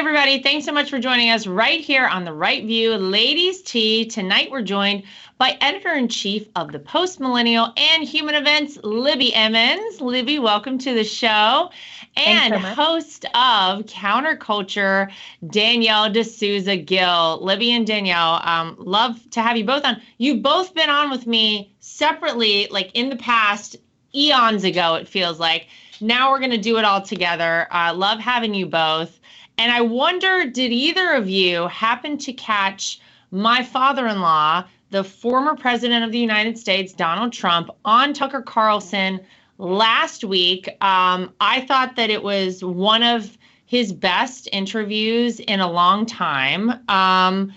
everybody. Thanks so much for joining us right here on The Right View Ladies Tea. Tonight we're joined by Editor-in-Chief of the Post-Millennial and Human Events, Libby Emmons. Libby, welcome to the show. And host of Counterculture, Danielle D'Souza Gill. Libby and Danielle, love to have you both on. You've both been on with me separately, like in the past, eons ago, it feels like. Now we're going to do it all together. Love having you both. And I wonder, did either of you happen to catch my father-in-law, the former president of the United States, Donald Trump, on Tucker Carlson last week? I thought that it was one of his best interviews in a long time.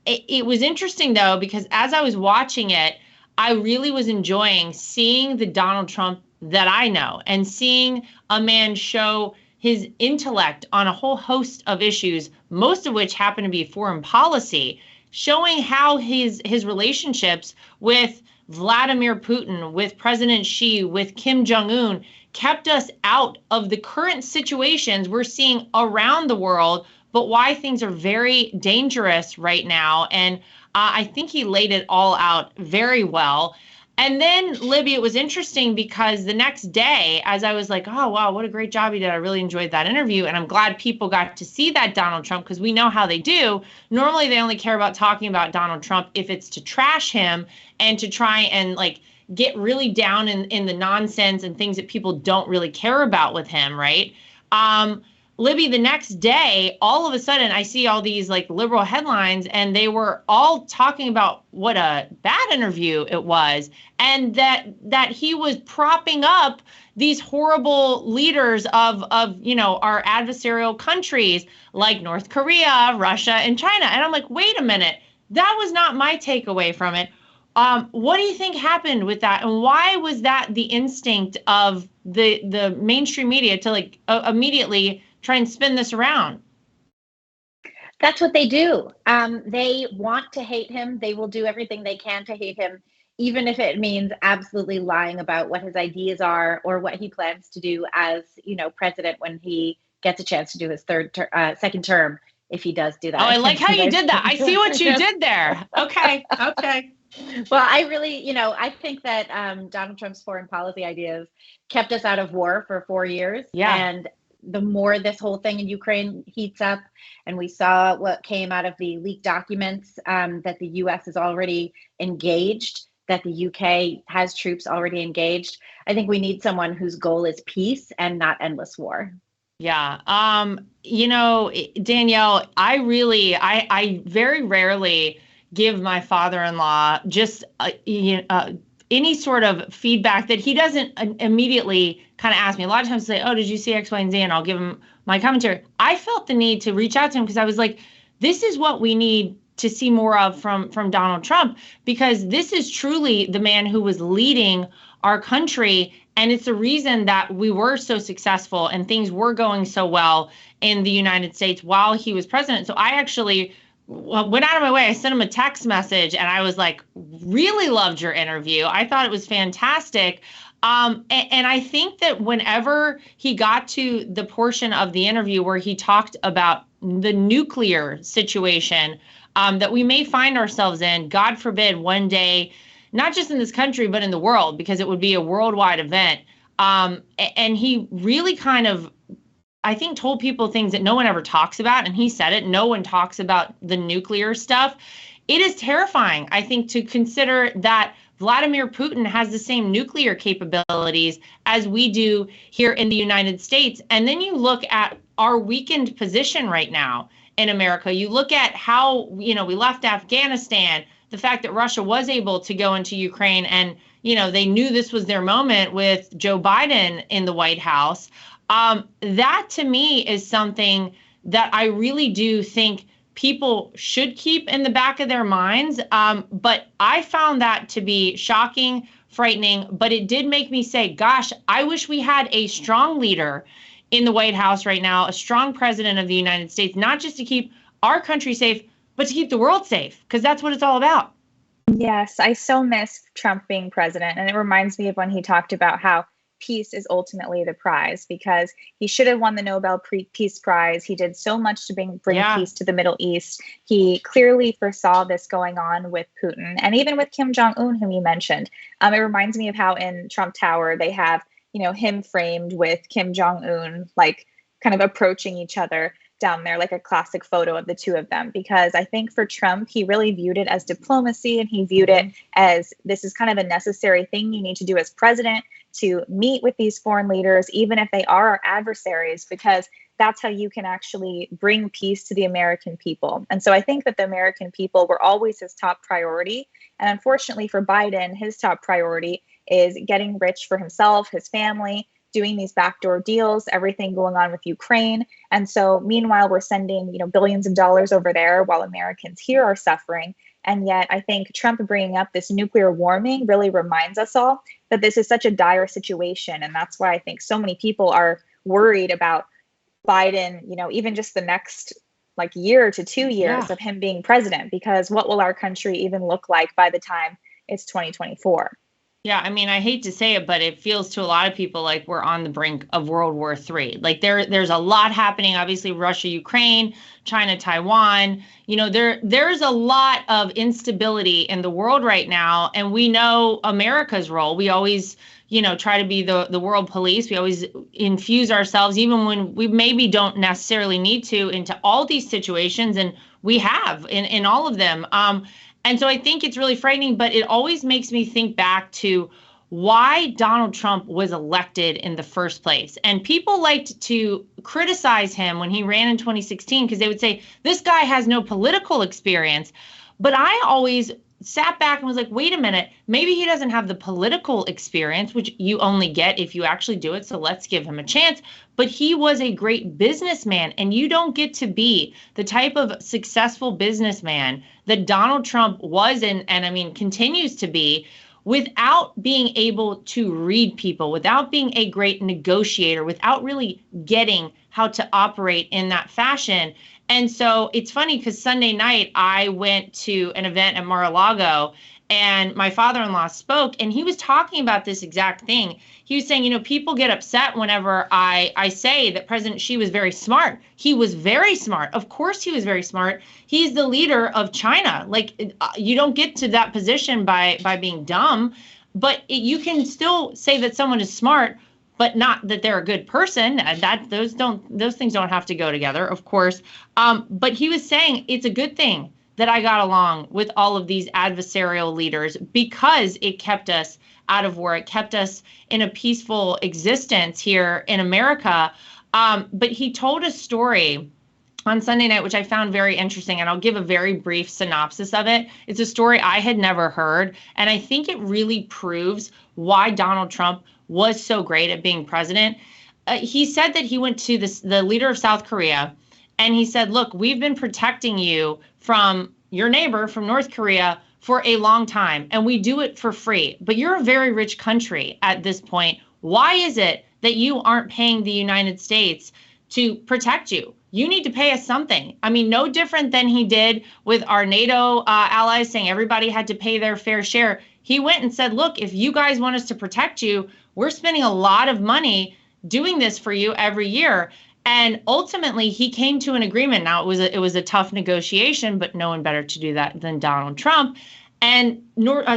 It was interesting, though, because as I was watching it, I really was enjoying seeing the Donald Trump that I know and seeing a man show his intellect on a whole host of issues, most of which happen to be foreign policy, showing how his relationships with Vladimir Putin, with President Xi, with Kim Jong-un kept us out of the current situations we're seeing around the world, but why things are very dangerous right now. And I think he laid it all out very well. And then, Libby, it was interesting because the next day, as I was like, oh, wow, what a great job he did. I really enjoyed that interview. And I'm glad people got to see that Donald Trump, because we know how they do. Normally, they only care about talking about Donald Trump if it's to trash him and to try and like get really down in the nonsense and things that people don't really care about with him, right? Libby, the next day, all of a sudden, I see all these like liberal headlines, and they were all talking about what a bad interview it was, and that he was propping up these horrible leaders of our adversarial countries like North Korea, Russia, and China. And I'm like, wait a minute, that was not my takeaway from it. What do you think happened with that, and why was that the instinct of the mainstream media to like immediately try and spin this around? That's what they do. They want to hate him. They will do everything they can to hate him, even if it means absolutely lying about what his ideas are or what he plans to do as, president when he gets a chance to do his second term, if he does do that. Oh, I like how you did that. I see what you did there. Okay. Well, I really, I think that Donald Trump's foreign policy ideas kept us out of war for 4 years. Yeah. And the more this whole thing in Ukraine heats up, and we saw what came out of the leaked documents, that the U.S. is already engaged, that the U.K. has troops already engaged. I think we need someone whose goal is peace and not endless war. Yeah. Danielle, I very rarely give my father-in-law just, any sort of feedback that he doesn't immediately kind of ask me. A lot of times say, oh, did you see X, Y, and Z? And I'll give him my commentary. I felt the need to reach out to him because I was like, this is what we need to see more of from Donald Trump, because this is truly the man who was leading our country. And it's the reason that we were so successful and things were going so well in the United States while he was president. So I actually went out of my way. I sent him a text message and I was like, really loved your interview. I thought it was fantastic. And I think that whenever he got to the portion of the interview where he talked about the nuclear situation that we may find ourselves in, God forbid, one day, not just in this country, but in the world, because it would be a worldwide event. And he really kind of, I think, told people things that no one ever talks about. And he said it, no one talks about the nuclear stuff. It is terrifying, I think, to consider that Vladimir Putin has the same nuclear capabilities as we do here in the United States. And then you look at our weakened position right now in America. You look at how, we left Afghanistan, the fact that Russia was able to go into Ukraine and, they knew this was their moment with Joe Biden in the White House. That to me is something that I really do think people should keep in the back of their minds. But I found that to be shocking, frightening, but it did make me say, gosh, I wish we had a strong leader in the White House right now, a strong president of the United States, not just to keep our country safe, but to keep the world safe, because that's what it's all about. Yes, I so miss Trump being president. And it reminds me of when he talked about how peace is ultimately the prize, because he should have won the Nobel Peace Prize. He did so much to bring peace to the Middle East. He clearly foresaw this going on with Putin and even with Kim Jong-un, whom you mentioned. It reminds me of how in Trump Tower they have, him framed with Kim Jong-un, like kind of approaching each other down there, like a classic photo of the two of them. Because I think for Trump, he really viewed it as diplomacy, and he viewed it as this is kind of a necessary thing you need to do as president, to meet with these foreign leaders, even if they are our adversaries, because that's how you can actually bring peace to the American people. And so I think that the American people were always his top priority. And unfortunately for Biden, his top priority is getting rich for himself, his family, doing these backdoor deals, everything going on with Ukraine. And so meanwhile, we're sending, billions of dollars over there while Americans here are suffering. And yet I think Trump bringing up this nuclear warming really reminds us all that this is such a dire situation. And that's why I think so many people are worried about Biden, even just the next year to 2 years of him being president, because what will our country even look like by the time it's 2024? Yeah, I mean, I hate to say it, but it feels to a lot of people like we're on the brink of World War III. Like there's a lot happening. Obviously, Russia, Ukraine, China, Taiwan. There's a lot of instability in the world right now, and we know America's role. We always, try to be the world police. We always infuse ourselves, even when we maybe don't necessarily need to, into all these situations, and we have in all of them. And so I think it's really frightening, but it always makes me think back to why Donald Trump was elected in the first place. And people liked to criticize him when he ran in 2016 because they would say, this guy has no political experience. But I always sat back and was like, wait a minute, maybe he doesn't have the political experience, which you only get if you actually do it. So let's give him a chance. But he was a great businessman, and you don't get to be the type of successful businessman that Donald Trump was and I mean, continues to be, without being able to read people, without being a great negotiator, without really getting how to operate in that fashion. And so it's funny because Sunday night I went to an event at Mar-a-Lago, and my father-in-law spoke, and he was talking about this exact thing. He was saying, people get upset whenever I say that President Xi was very smart. He was very smart. Of course he was very smart. He's the leader of China. You don't get to that position by being dumb, but you can still say that someone is smart, but not that they're a good person. Those things don't have to go together, of course. But he was saying it's a good thing that I got along with all of these adversarial leaders, because it kept us out of war. It kept us in a peaceful existence here in America. But he told a story on Sunday night, which I found very interesting, and I'll give a very brief synopsis of it. It's a story I had never heard, and I think it really proves why Donald Trump was so great at being president. He said that he went to the leader of South Korea, and he said, look, we've been protecting you from your neighbor, from North Korea, for a long time, and we do it for free. But you're a very rich country at this point. Why is it that you aren't paying the United States to protect you? You need to pay us something. I mean, no different than he did with our NATO allies, saying everybody had to pay their fair share. He went and said, look, if you guys want us to protect you, we're spending a lot of money doing this for you every year. And ultimately, he came to an agreement. Now, it was a tough negotiation, but no one better to do that than Donald Trump. And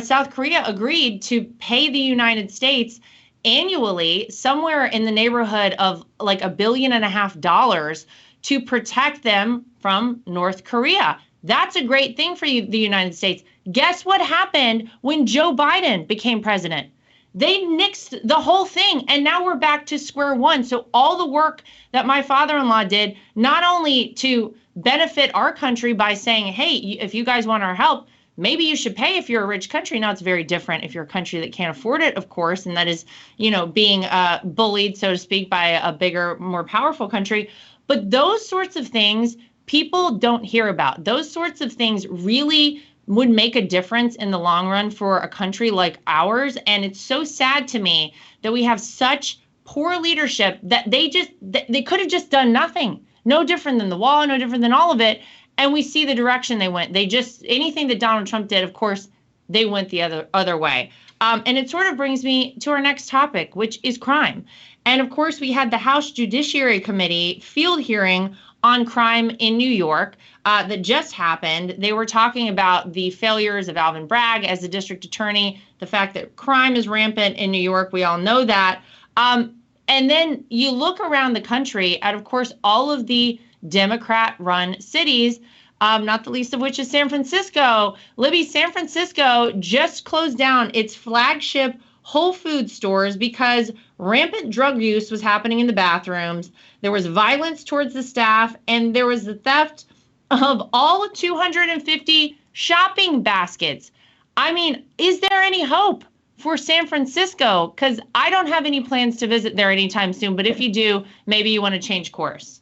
South Korea agreed to pay the United States annually somewhere in the neighborhood of like $1.5 billion to protect them from North Korea. That's a great thing for the United States. Guess what happened when Joe Biden became president? They nixed the whole thing, and now we're back to square one. So all the work that my father-in-law did, not only to benefit our country by saying, hey, if you guys want our help, maybe you should pay if you're a rich country. Now, it's very different if you're a country that can't afford it, of course, and that is, being bullied, so to speak, by a bigger, more powerful country. But those sorts of things people don't hear about. Those sorts of things really would make a difference in the long run for a country like ours. And it's so sad to me that we have such poor leadership that they could have just done nothing. No different than the wall, no different than all of it. And we see the direction they went. Anything that Donald Trump did, of course, they went the other way. And it sort of brings me to our next topic, which is crime. And of course, we had the House Judiciary Committee field hearing on crime in New York that just happened. They were talking about the failures of Alvin Bragg as the district attorney, the fact that crime is rampant in New York. We all know that. And then you look around the country at, of course, all of the Democrat-run cities, not the least of which is San Francisco. Libby, San Francisco just closed down its flagship Whole Foods stores because rampant drug use was happening in the bathrooms. There was violence towards the staff, and there was the theft of all 250 shopping baskets. I mean, is there any hope for San Francisco? Because I don't have any plans to visit there anytime soon, but if you do, maybe you want to change course.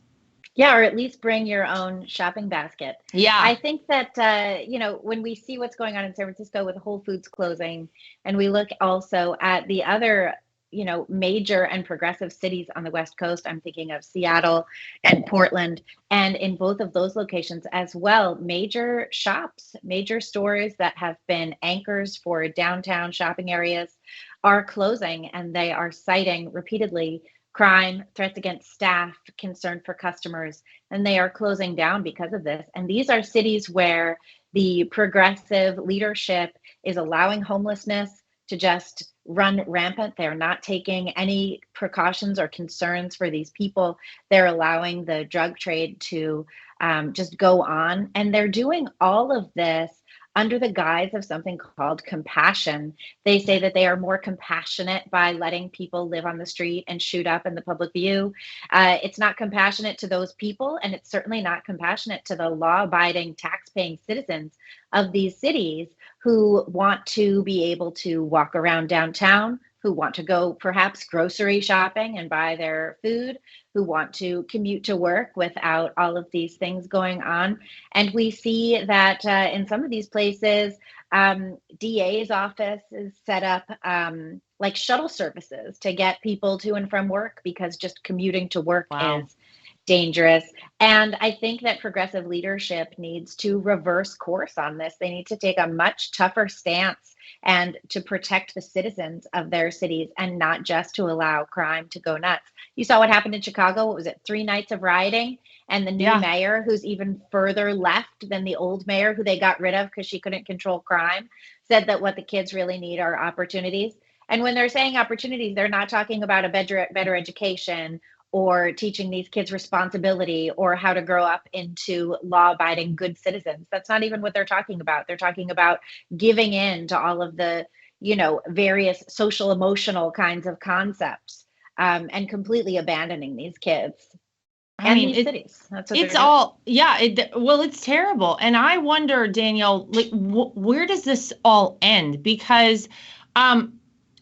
Yeah, or at least bring your own shopping basket. Yeah. I think that, when we see what's going on in San Francisco with Whole Foods closing, and we look also at the other, major and progressive cities on the West Coast, I'm thinking of Seattle and Portland, and in both of those locations as well, major shops, major stores that have been anchors for downtown shopping areas are closing, and they are citing repeatedly crime, threats against staff, concern for customers, and they are closing down because of this. And these are cities where the progressive leadership is allowing homelessness to just run rampant. They're not taking any precautions or concerns for these people. They're allowing the drug trade to just go on. And they're doing all of this under the guise of something called compassion. They say that they are more compassionate by letting people live on the street and shoot up in the public view. It's not compassionate to those people, and it's certainly not compassionate to the law-abiding, tax-paying citizens of these cities who want to be able to walk around downtown, who want to go perhaps grocery shopping and buy their food, who want to commute to work without all of these things going on. And we see that in some of these places, DA's office is set up like shuttle services to get people to and from work, because just commuting to work is dangerous. And I think that progressive leadership needs to reverse course on this. They need to take a much tougher stance and to protect the citizens of their cities, and not just to allow crime to go nuts. You saw what happened in Chicago. What was it? 3 nights of rioting, and the new mayor, who's even further left than the old mayor, who they got rid of because she couldn't control crime, said that what the kids really need are opportunities. And when they're saying opportunities, they're not talking about a better education, or teaching these kids responsibility, or how to grow up into law-abiding good citizens. That's not even what they're talking about. They're talking about giving in to all of the, various social emotional kinds of concepts, and completely abandoning these kids. These cities. That's what it's all, it's terrible. And I wonder, Danielle, like, where does this all end? Because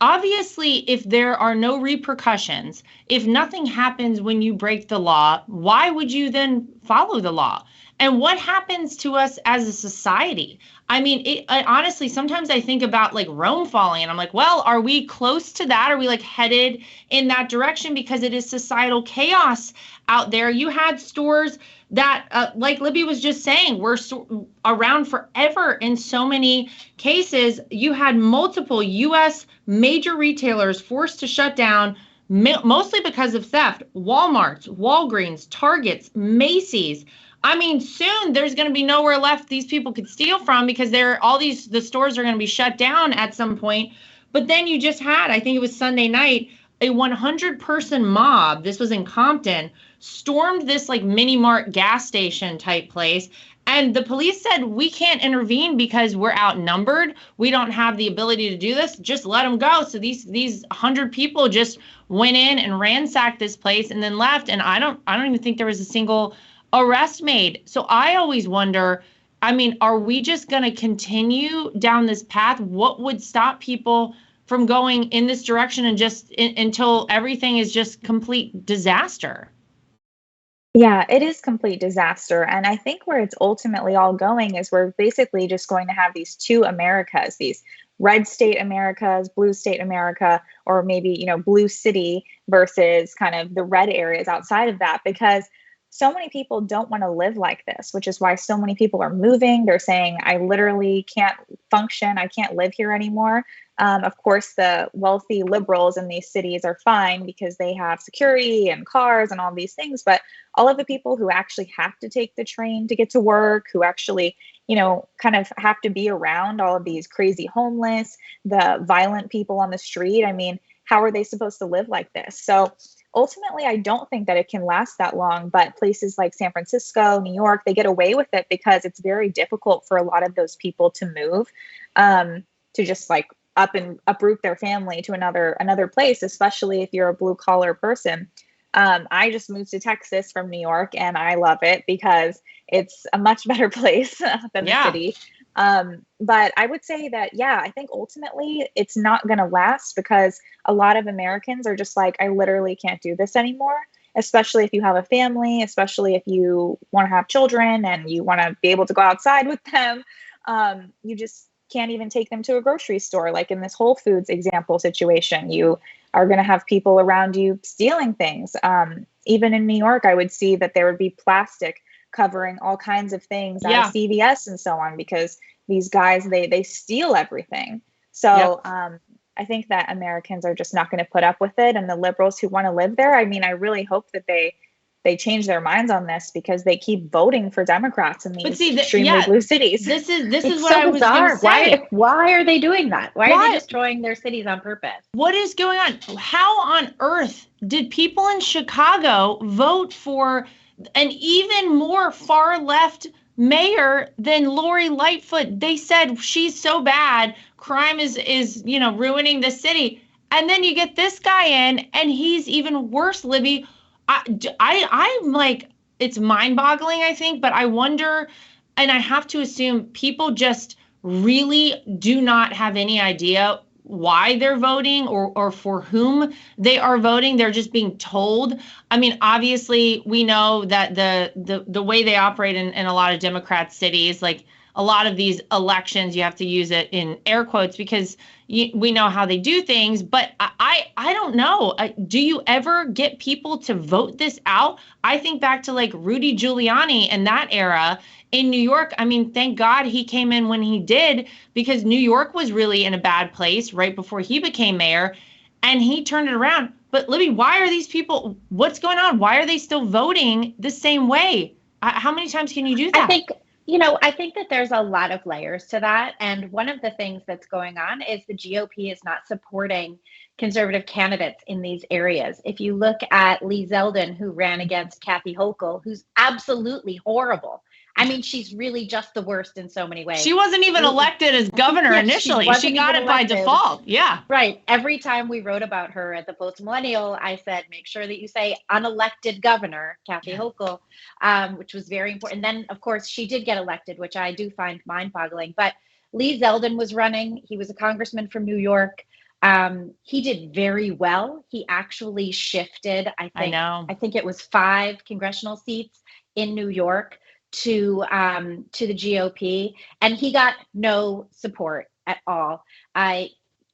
obviously, if there are no repercussions, if nothing happens when you break the law, why would you then follow the law? And what happens to us as a society? I mean, honestly, sometimes I think about like Rome falling, and I'm like, well, are we close to that? Are we like headed in that direction? Because it is societal chaos out there. You had stores that, like Libby was just saying, were around forever in so many cases. You had multiple U.S. major retailers forced to shut down, mostly because of theft. Walmart's, Walgreens, Target's, Macy's. I mean, soon there's going to be nowhere left these people could steal from, because the stores are going to be shut down at some point. But then you just had, I think it was Sunday night, a 100-person mob. This was in Compton, stormed this like mini mart gas station type place. And the police said, we can't intervene because we're outnumbered. We don't have the ability to do this. Just let them go. So these 100 people just went in and ransacked this place and then left. And I don't even think there was a single arrest made. So I always wonder, I mean, are we just going to continue down this path? What would stop people from going in this direction and just until everything is just complete disaster? Yeah, it is complete disaster. And I think where it's ultimately all going is we're basically just going to have these two Americas, these red state Americas, blue state America, or maybe, blue city versus kind of the red areas outside of that. Because so many people don't want to live like this, which is why so many people are moving. They're saying, I literally can't function. I can't live here anymore. Of course, the wealthy liberals in these cities are fine because they have security and cars and all these things. But all of the people who actually have to take the train to get to work, who actually, kind of have to be around all of these crazy homeless, the violent people on the street. I mean, how are they supposed to live like this? So ultimately, I don't think that it can last that long, but places like San Francisco, New York, they get away with it because it's very difficult for a lot of those people to move, to just like uproot their family to another place, especially if you're a blue collar person. I just moved to Texas from New York, and I love it because it's a much better place than the city. But I would say that, I think ultimately it's not going to last because a lot of Americans are just like, I literally can't do this anymore, especially if you have a family, especially if you want to have children and you want to be able to go outside with them. You just can't even take them to a grocery store. Like in this Whole Foods example situation, you are going to have people around you stealing things. Even in New York, I would see that there would be plastic covering all kinds of things out of CVS and so on, because these guys, they steal everything. So I think that Americans are just not going to put up with it. And the liberals who want to live there, I mean, I really hope that they change their minds on this, because they keep voting for Democrats in these extremely blue cities. This is it's what so I was going to say. Why are they doing that? Why are they destroying their cities on purpose? What is going on? How on earth did people in Chicago vote for an even more far left mayor than Lori Lightfoot? They said she's so bad, crime is ruining the city. And then you get this guy in, and he's even worse, Libby. I'm like, it's mind-boggling, I think, but I wonder, and I have to assume people just really do not have any idea why they're voting or for whom they are voting. They're just being told. I mean, obviously, we know that the way they operate in a lot of Democrat cities, like a lot of these elections, you have to use it in air quotes because we know how they do things. But I don't know. Do you ever get people to vote this out? I think back to like Rudy Giuliani and that era in New York. I mean, thank God he came in when he did, because New York was really in a bad place right before he became mayor, and he turned it around. But Libby, why are these people, what's going on? Why are they still voting the same way? How many times can you do that? I think that there's a lot of layers to that. And one of the things that's going on is the GOP is not supporting conservative candidates in these areas. If you look at Lee Zeldin, who ran against Kathy Hochul, who's absolutely horrible. I mean, she's really just the worst in so many ways. She wasn't even elected as governor initially. She got it by default. Yeah. Right. Every time we wrote about her at the Post Millennial, I said, make sure that you say unelected governor, Kathy Hochul, which was very important. And then, of course, she did get elected, which I do find mind-boggling. But Lee Zeldin was running. He was a congressman from New York. He did very well. He actually shifted, I think it was 5 congressional seats in New York to the GOP, and he got no support at all.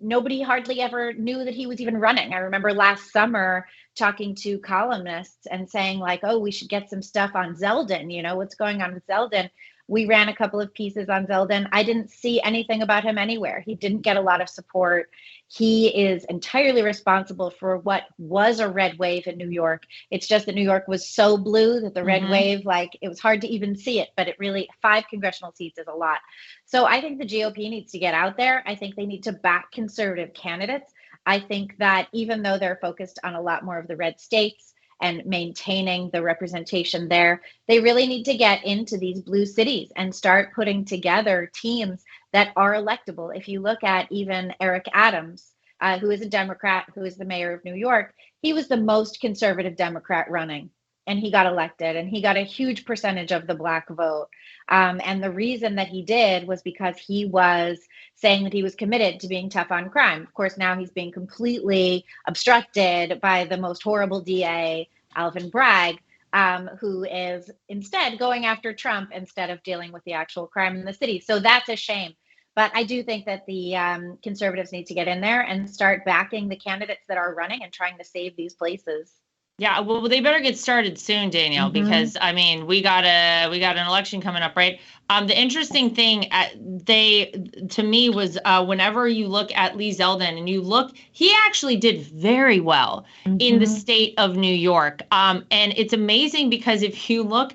Nobody hardly ever knew that he was even running. I remember last summer talking to columnists and saying like, oh, we should get some stuff on Zeldin. What's going on with Zeldin? We ran a couple of pieces on Zeldin. I didn't see anything about him anywhere. He didn't get a lot of support. He is entirely responsible for what was a red wave in New York. It's just that New York was so blue that the red wave, it was hard to even see it, but it really, 5 congressional seats is a lot. So I think the GOP needs to get out there. I think they need to back conservative candidates. I think that even though they're focused on a lot more of the red states and maintaining the representation there, they really need to get into these blue cities and start putting together teams that are electable. If you look at even Eric Adams, who is a Democrat, who is the mayor of New York, he was the most conservative Democrat running, and he got elected, and he got a huge percentage of the Black vote. And the reason that he did was because he was saying that he was committed to being tough on crime. Of course, now he's being completely obstructed by the most horrible DA, Alvin Bragg, who is instead going after Trump instead of dealing with the actual crime in the city. So that's a shame. But I do think that the conservatives need to get in there and start backing the candidates that are running and trying to save these places. Yeah, well, they better get started soon, Danielle, because I mean, we got an election coming up, right? The interesting thing to me was whenever you look at Lee Zeldin and he actually did very well in the state of New York. And it's amazing because if you look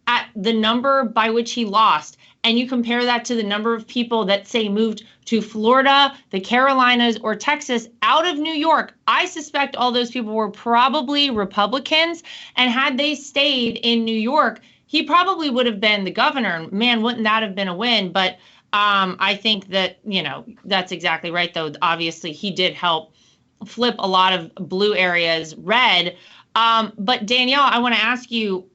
at the number by which he lost, and you compare that to the number of people that say moved to Florida, the Carolinas, or Texas out of New York, I suspect all those people were probably Republicans. And had they stayed in New York, he probably would have been the governor. Man, wouldn't that have been a win? But I think that, that's exactly right, though. Obviously, he did help flip a lot of blue areas red. But Danielle, I want to ask you,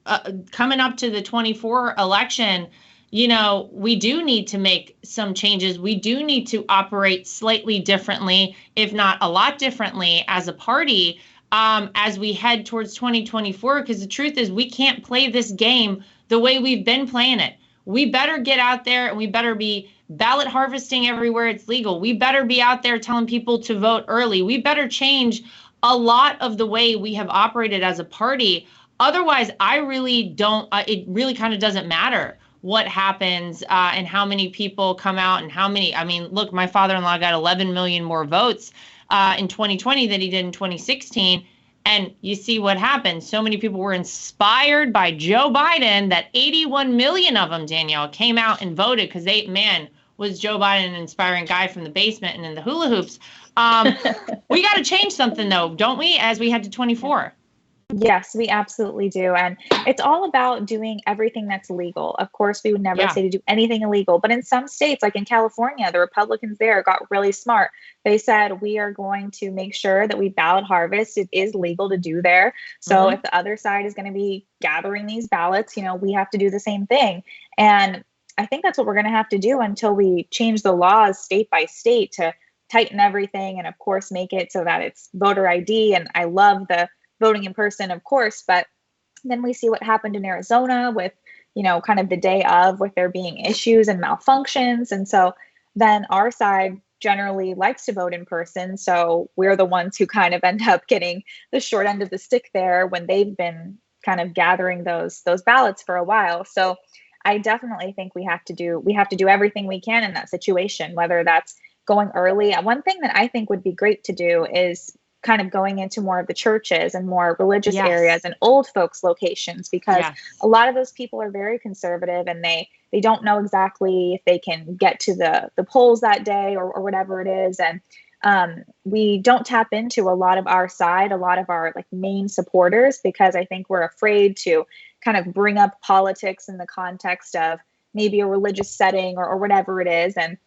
coming up to the 24 election, we do need to make some changes. We do need to operate slightly differently, if not a lot differently as a party, as we head towards 2024, because the truth is we can't play this game the way we've been playing it. We better get out there and we better be ballot harvesting everywhere it's legal. We better be out there telling people to vote early. We better change a lot of the way we have operated as a party. Otherwise, I really don't, it really kind of doesn't matter what happens and how many people come out and how many. I mean, look, my father-in-law got 11 million more votes in 2020 than he did in 2016. And you see what happened. So many people were inspired by Joe Biden that 81 million of them, Danielle, came out and voted because was Joe Biden an inspiring guy from the basement and in the hula hoops. We got to change something, though, don't we, as we head to 24? Yes, we absolutely do. And it's all about doing everything that's legal. Of course, we would never say to do anything illegal. But in some states, like in California, the Republicans there got really smart. They said, we are going to make sure that we ballot harvest. It is legal to do there. So if the other side is going to be gathering these ballots, we have to do the same thing. And I think that's what we're going to have to do until we change the laws state by state to tighten everything. And of course, make it so that it's voter ID. And I love the voting in person, of course, but then we see what happened in Arizona with, kind of the day of, with there being issues and malfunctions. And so then our side generally likes to vote in person. So we're the ones who kind of end up getting the short end of the stick there when they've been kind of gathering those ballots for a while. So I definitely think we have to do everything we can in that situation, whether that's going early. One thing that I think would be great to do is kind of going into more of the churches and more religious areas and old folks locations, because a lot of those people are very conservative and they don't know exactly if they can get to the polls that day or whatever it is. And we don't tap into a lot of our side, a lot of our main supporters, because I think we're afraid to kind of bring up politics in the context of maybe a religious setting or whatever it is. And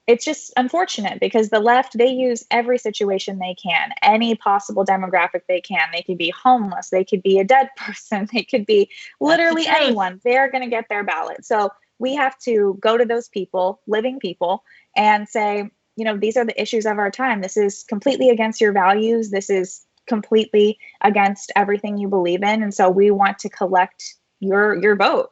it's just unfortunate because the left, they use every situation they can, any possible demographic they can. They could be homeless. They could be a dead person. They could be literally anyone. They're going to get their ballot. So we have to go to those people, living people, and say, these are the issues of our time. This is completely against your values. This is completely against everything you believe in. And so we want to collect your vote.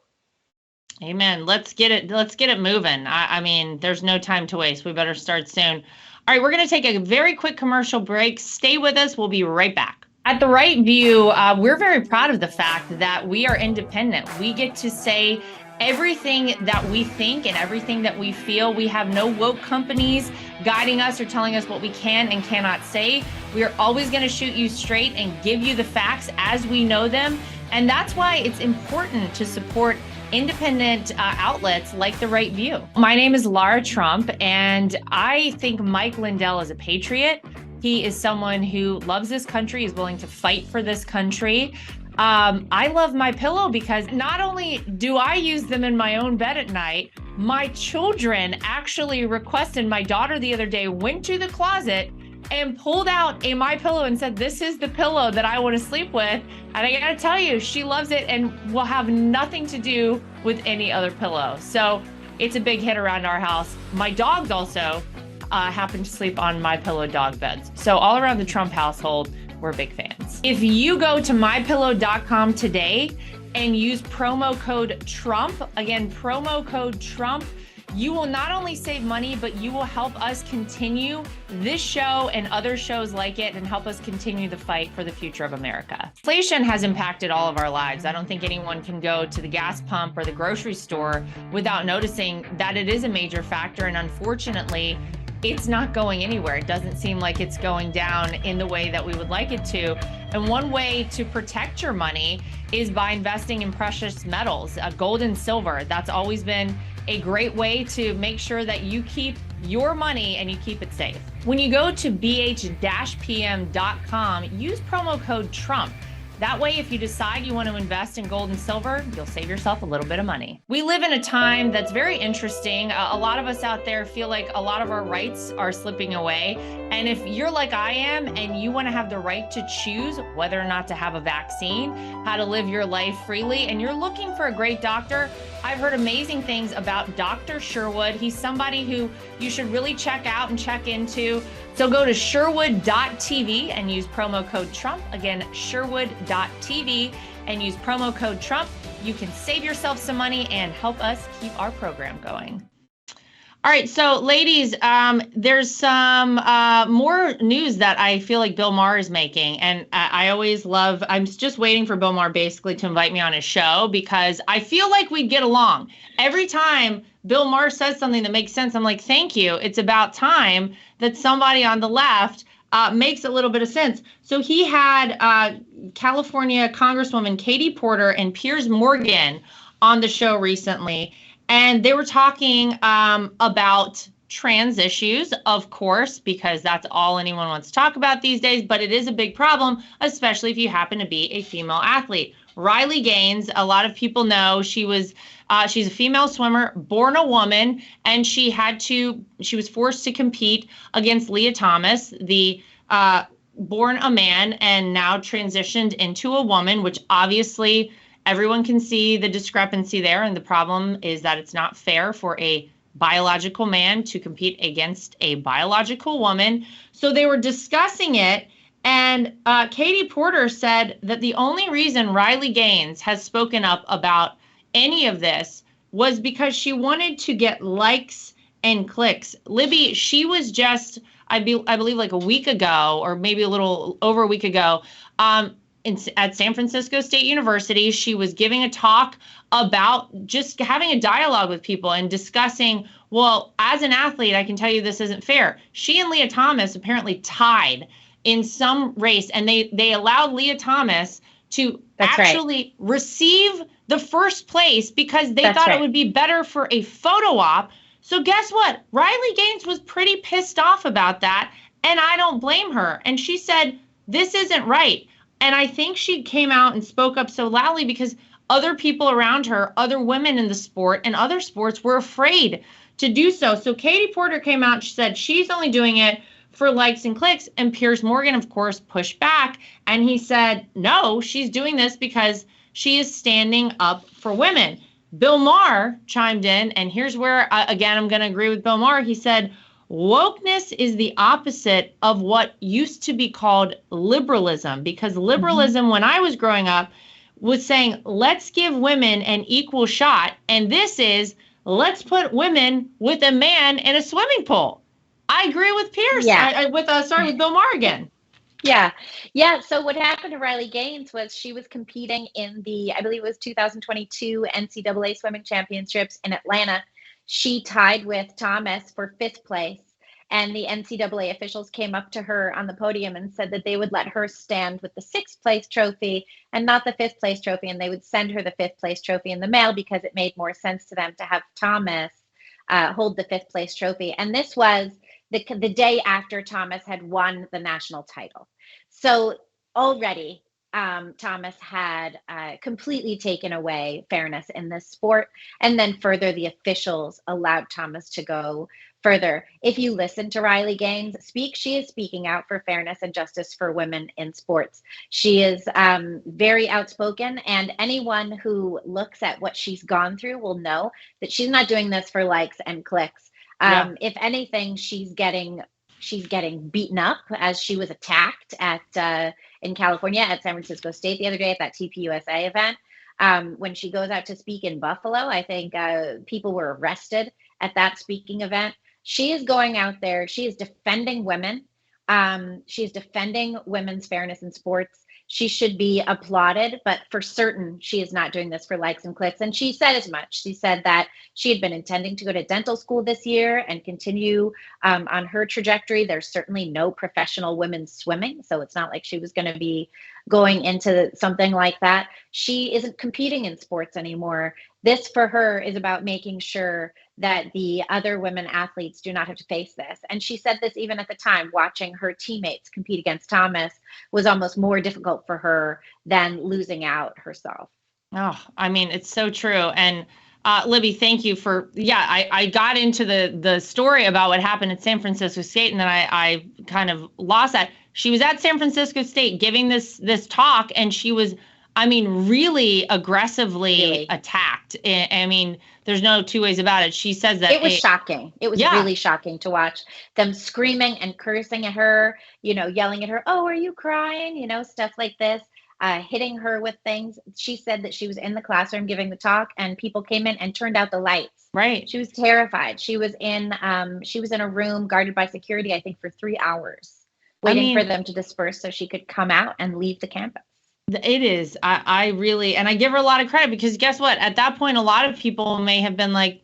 Amen. Let's get it moving. I mean, there's no time to waste. We better start soon. All right, we're going to take a very quick commercial break. Stay with us. We'll be right back. At The Right View, we're very proud of the fact that we are independent. We get to say everything that we think and everything that we feel. We have no woke companies guiding us or telling us what we can and cannot say. We are always going to shoot you straight and give you the facts as we know them. And that's why it's important to support independent outlets like The Right View. My name is Lara Trump, and I think Mike Lindell is a patriot. He is someone who loves this country, is willing to fight for this country. I love my pillow because not only do I use them in my own bed at night, my children actually requested. My daughter the other day went to the closet and pulled out a My Pillow and said, "This is the pillow that I want to sleep with." And I gotta tell you, she loves it and will have nothing to do with any other pillow. So it's a big hit around our house. My dogs also happen to sleep on My Pillow dog beds. So all around the Trump household, we're big fans. If you go to mypillow.com today and use promo code Trump, again, promo code Trump, you will not only save money, but you will help us continue this show and other shows like it and help us continue the fight for the future of America. Inflation has impacted all of our lives. I don't think anyone can go to the gas pump or the grocery store without noticing that it is a major factor. And unfortunately, it's not going anywhere. It doesn't seem like it's going down in the way that we would like it to. And one way to protect your money is by investing in precious metals, gold and silver. That's always been a great way to make sure that you keep your money and you keep it safe. When you go to bh-pm.com, use promo code TRUMP. That way, if you decide you want to invest in gold and silver, you'll save yourself a little bit of money. We live in a time that's very interesting. A lot of us out there feel like a lot of our rights are slipping away. And if you're like I am and you want to have the right to choose whether or not to have a vaccine, how to live your life freely, and you're looking for a great doctor, I've heard amazing things about Dr. Sherwood. He's somebody who you should really check out and check into. So go to sherwood.tv and use promo code Trump. Again, sherwood.tv and use promo code Trump. You can save yourself some money and help us keep our program going. All right, so ladies, there's some more news that I feel like Bill Maher is making. And I always love, I'm just waiting for Bill Maher basically to invite me on his show because I feel like we'd get along. Every time Bill Maher says something that makes sense, I'm like, thank you. It's about time that somebody on the left makes a little bit of sense. So he had California Congresswoman Katie Porter and Piers Morgan on the show recently. And they were talking about trans issues, of course, because that's all anyone wants to talk about these days. But it is a big problem, especially if you happen to be a female athlete. Riley Gaines, a lot of people know she's a female swimmer, born a woman, and she was forced to compete against Leah Thomas, the born a man and now transitioned into a woman, which obviously everyone can see the discrepancy there. And the problem is that it's not fair for a biological man to compete against a biological woman. So they were discussing it. And Katie Porter said that the only reason Riley Gaines has spoken up about any of this was because she wanted to get likes and clicks. Libby, she was just, I believe like a week ago, or maybe a little over a week ago, at San Francisco State University. She was giving a talk about just having a dialogue with people and discussing, well, as an athlete, I can tell you this isn't fair. She and Leah Thomas apparently tied in some race, and they allowed Leah Thomas to receive the first place because they thought it would be better for a photo op. So guess what? Riley Gaines was pretty pissed off about that, and I don't blame her. And she said, this isn't right. And I think she came out and spoke up so loudly because other people around her, other women in the sport and other sports were afraid to do so. So Katie Porter came out and she said she's only doing it for likes and clicks. And Piers Morgan, of course, pushed back. And he said, no, she's doing this because she is standing up for women. Bill Maher chimed in. And here's where, again, I'm going to agree with Bill Maher. He said, wokeness is the opposite of what used to be called liberalism, because liberalism, when I was growing up, was saying, let's give women an equal shot. And this is, let's put women with a man in a swimming pool. I agree with Pierce. Yeah. With Bill Maher again. Yeah. So what happened to Riley Gaines was she was competing in the, I believe it was 2022 NCAA swimming championships in Atlanta. She tied with Thomas for 5th place, and the NCAA officials came up to her on the podium and said that they would let her stand with the 6th place trophy and not the 5th place trophy, and they would send her the 5th place trophy in the mail because it made more sense to them to have Thomas hold the 5th place trophy. And this was the day after Thomas had won the national title. So already Thomas had completely taken away fairness in this sport. And then further, the officials allowed Thomas to go further. If you listen to Riley Gaines speak, she is speaking out for fairness and justice for women in sports. She is very outspoken, and anyone who looks at what she's gone through will know that she's not doing this for likes and clicks. If anything, she's getting beaten up, as she was attacked in California at San Francisco State the other day at that TPUSA event. When she goes out to speak in Buffalo, I think people were arrested at that speaking event. She is going out there. She is defending women. She is defending women's fairness in sports. She should be applauded, but for certain, she is not doing this for likes and clicks. And she said as much. She said that she had been intending to go to dental school this year and continue on her trajectory. There's certainly no professional women's swimming, so it's not like she was going to be going into something like that. She isn't competing in sports anymore. This for her is about making sure that the other women athletes do not have to face this. And she said this even at the time, watching her teammates compete against Thomas was almost more difficult for her than losing out herself. Oh, I mean, it's so true. And Libby, thank you for, I got into the story about what happened at San Francisco State, and then I kind of lost that. She was at San Francisco State giving this talk, and she was, I mean, really aggressively attacked. I mean, there's no two ways about it. She says that it was shocking. It was really shocking to watch them screaming and cursing at her, yelling at her, "Oh, are you crying?" Stuff like this, hitting her with things. She said that she was in the classroom giving the talk and people came in and turned out the lights. Right. She was terrified. She was in a room guarded by security, I think, for 3 hours, waiting for them to disperse so she could come out and leave the campus. It is. I really, and I give her a lot of credit, because guess what? At that point, a lot of people may have been like,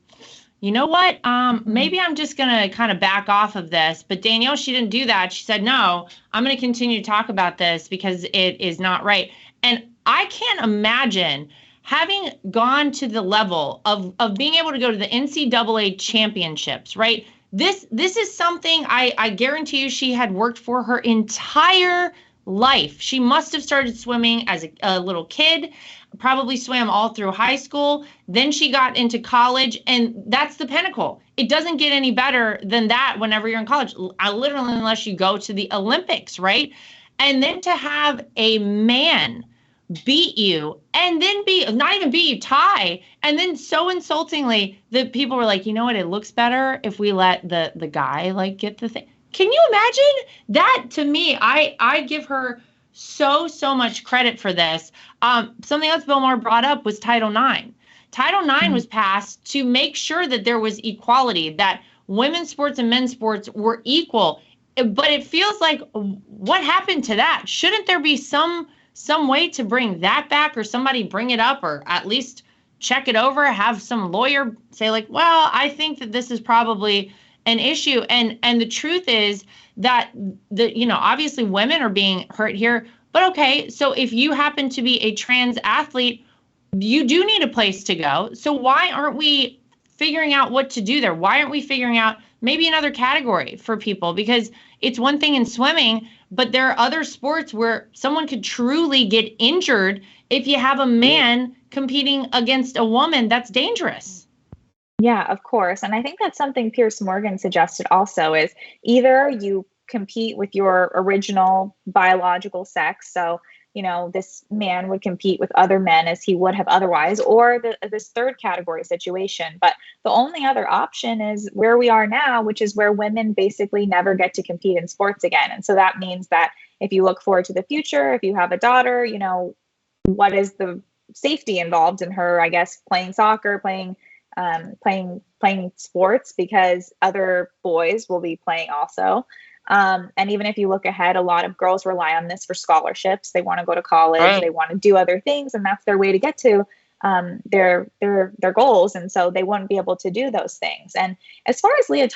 you know what? Maybe I'm just going to kind of back off of this. But Danielle, she didn't do that. She said, no, I'm going to continue to talk about this because it is not right. And I can't imagine having gone to the level of being able to go to the NCAA championships, right? This is something I guarantee you she had worked for her entire life. She must have started swimming as a little kid, probably swam all through high school. Then she got into college, and that's the pinnacle. It doesn't get any better than that whenever you're in college, literally, unless you go to the Olympics, right? And then to have a man beat you, and then not even beat you, tie, and then so insultingly that people were like, you know what, it looks better if we let the guy get the thing. Can you imagine that? To me, I give her so much credit for this. Something else Bill Maher brought up was Title IX. Title IX was passed to make sure that there was equality, that women's sports and men's sports were equal. But it feels like, what happened to that? Shouldn't there be some way to bring that back, or somebody bring it up, or at least check it over, have some lawyer say well, I think that this is probably an issue. And the truth is that obviously women are being hurt here, but okay, so if you happen to be a trans athlete, you do need a place to go. So why aren't we figuring out what to do there? Why aren't we figuring out maybe another category for people? Because it's one thing in swimming, but there are other sports where someone could truly get injured if you have a man competing against a woman. That's dangerous. Yeah, of course. And I think that's something Piers Morgan suggested also, is either you compete with your original biological sex. So, this man would compete with other men as he would have otherwise, or this third category situation. But the only other option is where we are now, which is where women basically never get to compete in sports again. And so that means that if you look forward to the future, if you have a daughter, what is the safety involved in her, I guess, playing soccer, playing sports, because other boys will be playing also. And even if you look ahead, a lot of girls rely on this for scholarships. They want to go to college, right. They want to do other things, and that's their way to get to their goals. And so they wouldn't be able to do those things. And as far as Riley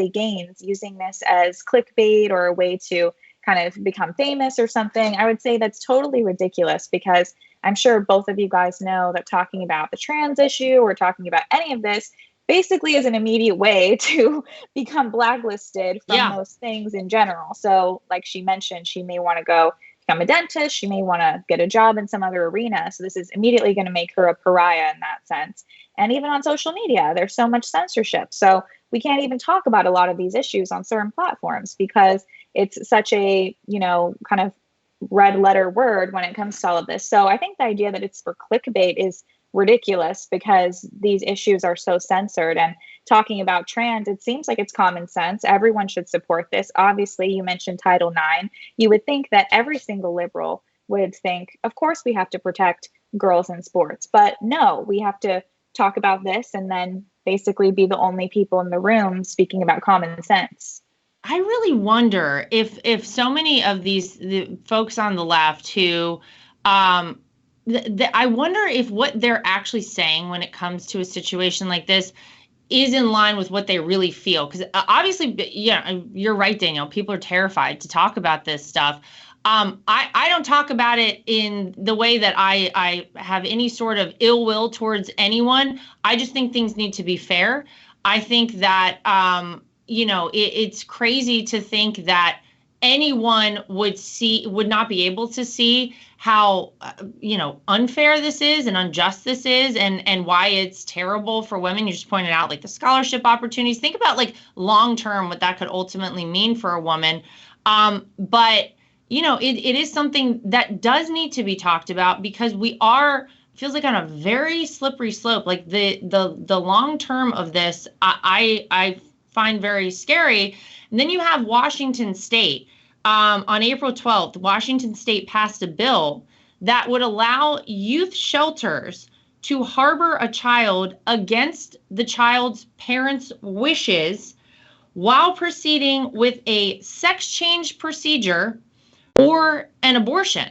Gaines using this as clickbait or a way to kind of become famous or something, I would say that's totally ridiculous, because I'm sure both of you guys know that talking about the trans issue or talking about any of this basically is an immediate way to become blacklisted from those things in general. So like she mentioned, she may want to go become a dentist. She may want to get a job in some other arena. So this is immediately going to make her a pariah in that sense. And even on social media, there's so much censorship. So we can't even talk about a lot of these issues on certain platforms because it's such a, kind of red letter word when it comes to all of this. So I think the idea that it's for clickbait is ridiculous because these issues are so censored. And talking about trans, it seems like it's common sense. Everyone should support this. Obviously, you mentioned Title IX. You would think that every single liberal would think, of course, we have to protect girls in sports. But no, we have to talk about this and then basically be the only people in the room speaking about common sense. I really wonder if so many of the folks on the left who, I wonder if what they're actually saying when it comes to a situation like this is in line with what they really feel. Because obviously, yeah, you're right, Danielle. People are terrified to talk about this stuff. I don't talk about it in the way that I have any sort of ill will towards anyone. I just think things need to be fair. I think that, it's crazy to think that anyone would not be able to see how, unfair this is and unjust this is, and why it's terrible for women. You just pointed out like the scholarship opportunities. Think about like long term what that could ultimately mean for a woman. But it is something that does need to be talked about, because we are, feels like, on a very slippery slope. Like the long term of this, I find very scary. And then you have Washington State. On April 12th, Washington State passed a bill that would allow youth shelters to harbor a child against the child's parents' wishes while proceeding with a sex change procedure or an abortion.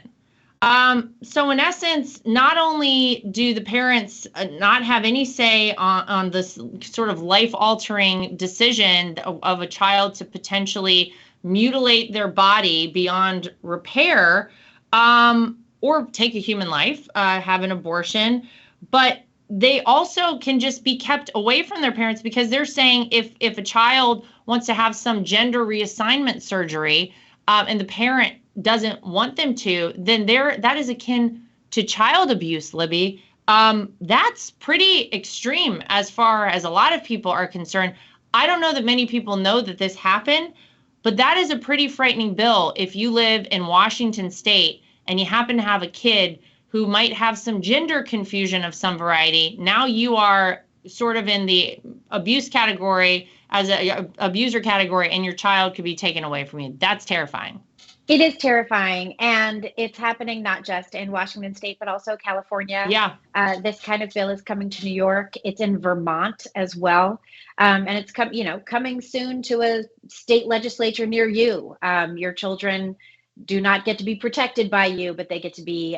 So in essence, not only do the parents not have any say on this sort of life-altering decision of a child to potentially mutilate their body beyond repair, or take a human life, have an abortion, but they also can just be kept away from their parents, because they're saying if a child wants to have some gender reassignment surgery, and the parent doesn't want them to, then that is akin to child abuse, Libby. That's pretty extreme as far as a lot of people are concerned. I don't know that many people know that this happened, but that is a pretty frightening bill. If you live in Washington State and you happen to have a kid who might have some gender confusion of some variety, now you are sort of in the abuse category, as a abuser category, and your child could be taken away from you. That's terrifying. It is terrifying, and it's happening not just in Washington State, but also California. Yeah. This kind of bill is coming to New York. It's in Vermont as well, and it's coming soon to a state legislature near you. Your children do not get to be protected by you, but they get to be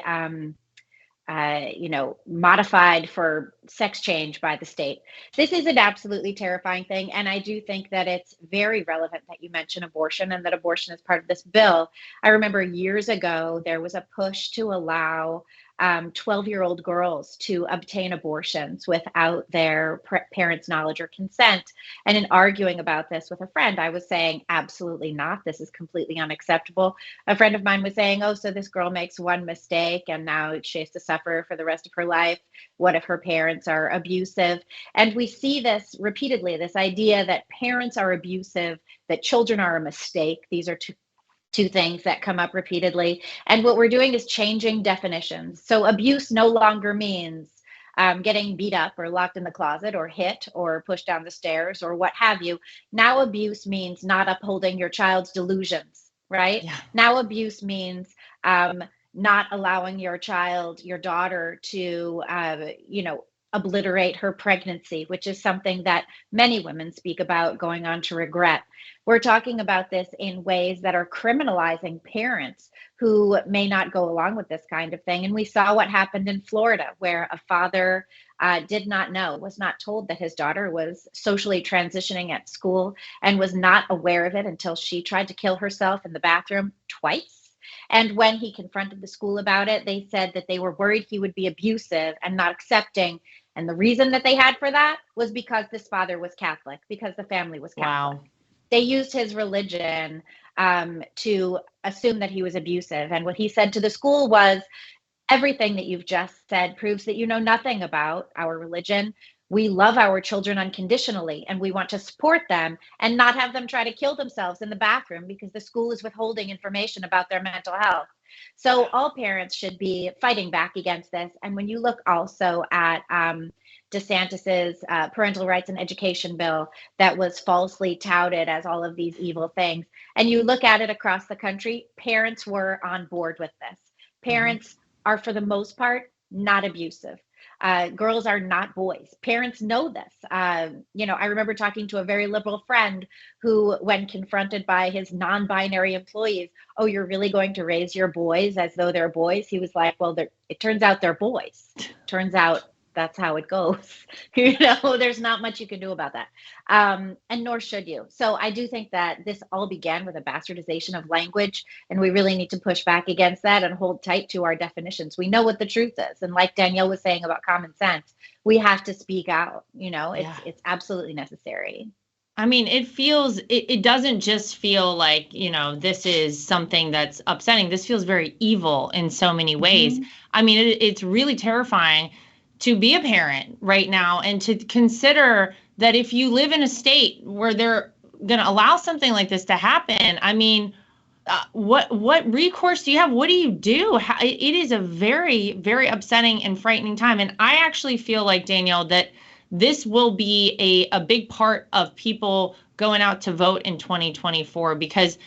modified for sex change by the state. This is an absolutely terrifying thing. And I do think that it's very relevant that you mention abortion and that abortion is part of this bill. I remember years ago, there was a push to allow 12-year-old girls to obtain abortions without their parents' knowledge or consent. And in arguing about this with a friend, I was saying, absolutely not. This is completely unacceptable. A friend of mine was saying, oh, so this girl makes one mistake and now she has to suffer for the rest of her life. What if her parents are abusive? And we see this repeatedly, this idea that parents are abusive, that children are a mistake. These are two things that come up repeatedly. And what we're doing is changing definitions. So abuse no longer means getting beat up or locked in the closet or hit or pushed down the stairs or what have you. Now abuse means not upholding your child's delusions, right? Yeah. Now abuse means not allowing your child, your daughter, to obliterate her pregnancy, which is something that many women speak about going on to regret. We're talking about this in ways that are criminalizing parents who may not go along with this kind of thing. And we saw what happened in Florida, where a father did not know, was not told that his daughter was socially transitioning at school, and was not aware of it until she tried to kill herself in the bathroom twice. And when he confronted the school about it, they said that they were worried he would be abusive and not accepting. And the reason that they had for that was because this father was Catholic, because the family was Catholic. Wow. They used his religion to assume that he was abusive. And what he said to the school was, everything that you've just said proves that you know nothing about our religion. We love our children unconditionally, and we want to support them and not have them try to kill themselves in the bathroom because the school is withholding information about their mental health. So all parents should be fighting back against this. And when you look also at DeSantis's parental rights and education bill that was falsely touted as all of these evil things, and you look at it across the country, parents were on board with this. Parents are, for the most part, not abusive. Girls are not boys. Parents know this. I remember talking to a very liberal friend who, when confronted by his non-binary employees, oh, you're really going to raise your boys as though they're boys? He was like, well, it turns out they're boys. Turns out that's how it goes. There's not much you can do about that. And nor should you. So I do think that this all began with a bastardization of language, and we really need to push back against that and hold tight to our definitions. We know what the truth is. And like Danielle was saying about common sense, we have to speak out. It's absolutely necessary. I mean, it doesn't just feel like, this is something that's upsetting. This feels very evil in so many ways. Mm-hmm. I mean, it's really terrifying to be a parent right now and to consider that if you live in a state where they're going to allow something like this to happen, I mean, what recourse do you have? What do you do? It is a very, very upsetting and frightening time. And I actually feel like, Danielle, that this will be a big part of people going out to vote in 2024, because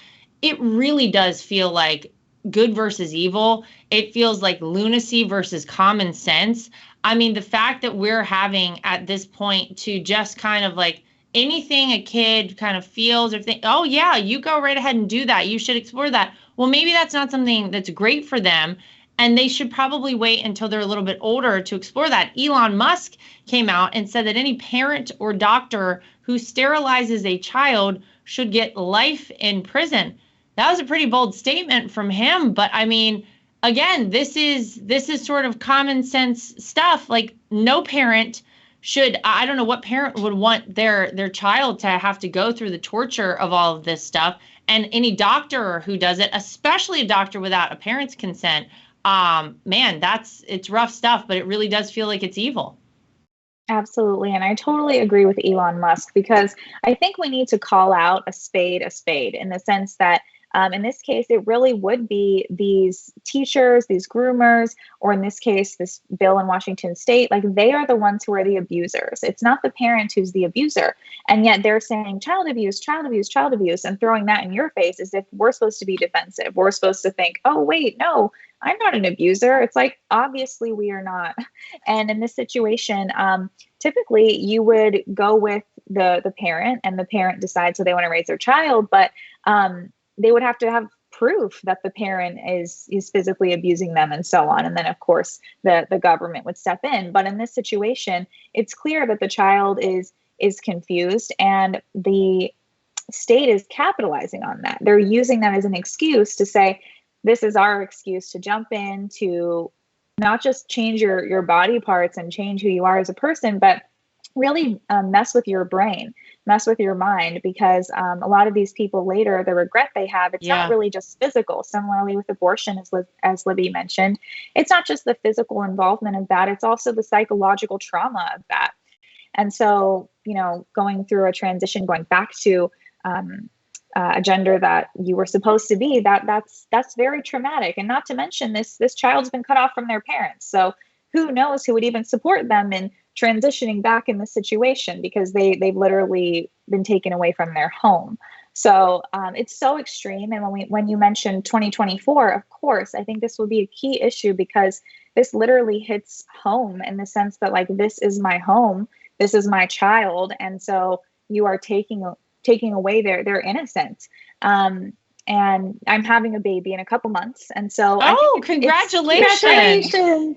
it really does feel like good versus evil. It feels like lunacy versus common sense. I mean, the fact that we're having at this point to just kind of like anything a kid kind of feels or think, oh yeah, you go right ahead and do that. You should explore that. Well, maybe that's not something that's great for them. And they should probably wait until they're a little bit older to explore that. Elon Musk came out and said that any parent or doctor who sterilizes a child should get life in prison. That was a pretty bold statement from him. But I mean, again, this is sort of common sense stuff. Like, no parent should, I don't know what parent would want their child to have to go through the torture of all of this stuff. And any doctor who does it, especially a doctor without a parent's consent, man, it's rough stuff, but it really does feel like it's evil. Absolutely. And I totally agree with Elon Musk, because I think we need to call out a spade in the sense that in this case, it really would be these teachers, these groomers, or in this case, this bill in Washington state, like they are the ones who are the abusers. It's not the parent who's the abuser. And yet they're saying child abuse, and throwing that in your face as if we're supposed to be defensive. We're supposed to think, oh, wait, no, I'm not an abuser. It's like, obviously we are not. And in this situation, typically you would go with the parent, and the parent decides how they want to raise their child. But they would have to have proof that the parent is physically abusing them and so on. And then, of course, the government would step in. But in this situation, it's clear that the child is confused, and the state is capitalizing on that. They're using that as an excuse to say, this is our excuse to jump in, to not just change your body parts and change who you are as a person, but really mess with your brain, mess with your mind, because a lot of these people later, the regret they have, it's not really just physical. Similarly with abortion, as Libby mentioned, it's not just the physical involvement of that, it's also the psychological trauma of that. And so, going through a transition, going back to a gender that you were supposed to be, that's very traumatic. And not to mention this child's been cut off from their parents. So who knows who would even support them in transitioning back in this situation, because they've literally been taken away from their home. So it's so extreme. And when you mentioned 2024, of course, I think this will be a key issue, because this literally hits home in the sense that, like, this is my home, this is my child, and so you are taking away their innocence. And I'm having a baby in a couple months. And so congratulations. Thank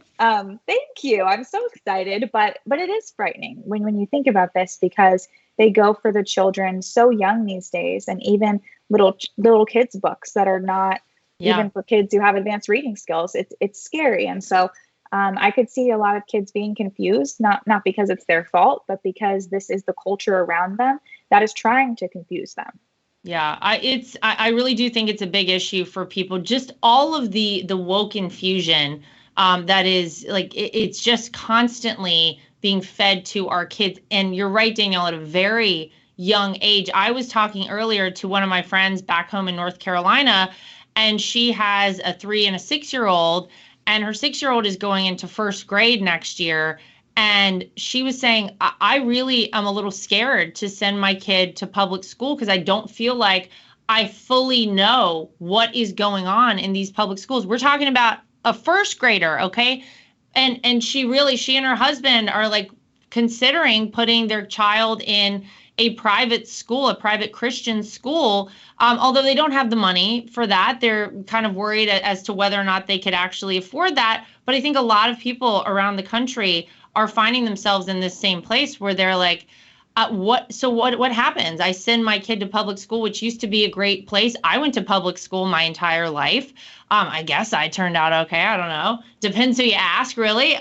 you. I'm so excited, but it is frightening when you think about this, because they go for the children so young these days, and even little kids books that are not even for kids who have advanced reading skills. It's scary. And so I could see a lot of kids being confused, not because it's their fault, but because this is the culture around them that is trying to confuse them. Yeah, I really do think it's a big issue for people. Just all of the woke infusion that is, like, it's just constantly being fed to our kids. And you're right, Danielle, at a very young age. I was talking earlier to one of my friends back home in North Carolina, and she has a 3 and a 6-year-old, and her 6-year-old is going into first grade next year. And she was saying, I really am a little scared to send my kid to public school, because I don't feel like I fully know what is going on in these public schools. We're talking about a first grader, okay? And she and her husband are like considering putting their child in a private school, a private Christian school. Although they don't have the money for that, they're kind of worried as to whether or not they could actually afford that. But I think a lot of people around the country are finding themselves in this same place where they're like, what happens? I send my kid to public school, which used to be a great place. I went to public school my entire life. I guess I turned out okay. I don't know. Depends who you ask, really.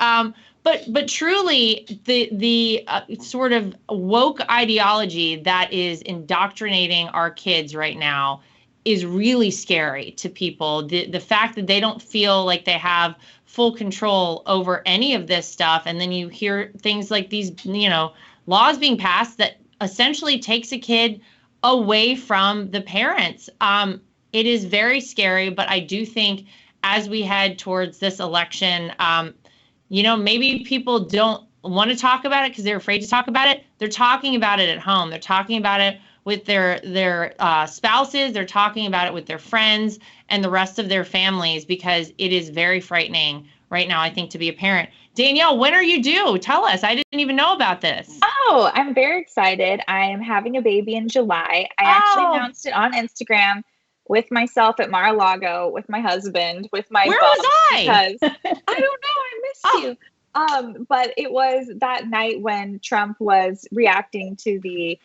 But truly, the sort of woke ideology that is indoctrinating our kids right now is really scary to people. The fact that they don't feel like they have full control over any of this stuff, and then you hear things like these, laws being passed that essentially takes a kid away from the parents. It is very scary, but I do think as we head towards this election, maybe people don't want to talk about it because they're afraid to talk about it. They're talking about it at home. They're talking about it with their spouses. They're talking about it with their friends and the rest of their families, because it is very frightening right now, I think, to be a parent. Danielle, when are you due? Tell us. I didn't even know about this. Oh, I'm very excited. I am having a baby in July. I actually announced it on Instagram with myself at Mar-a-Lago, with my husband, with my Where was I? Because I don't know, I missed you. But it was that night when Trump was reacting to the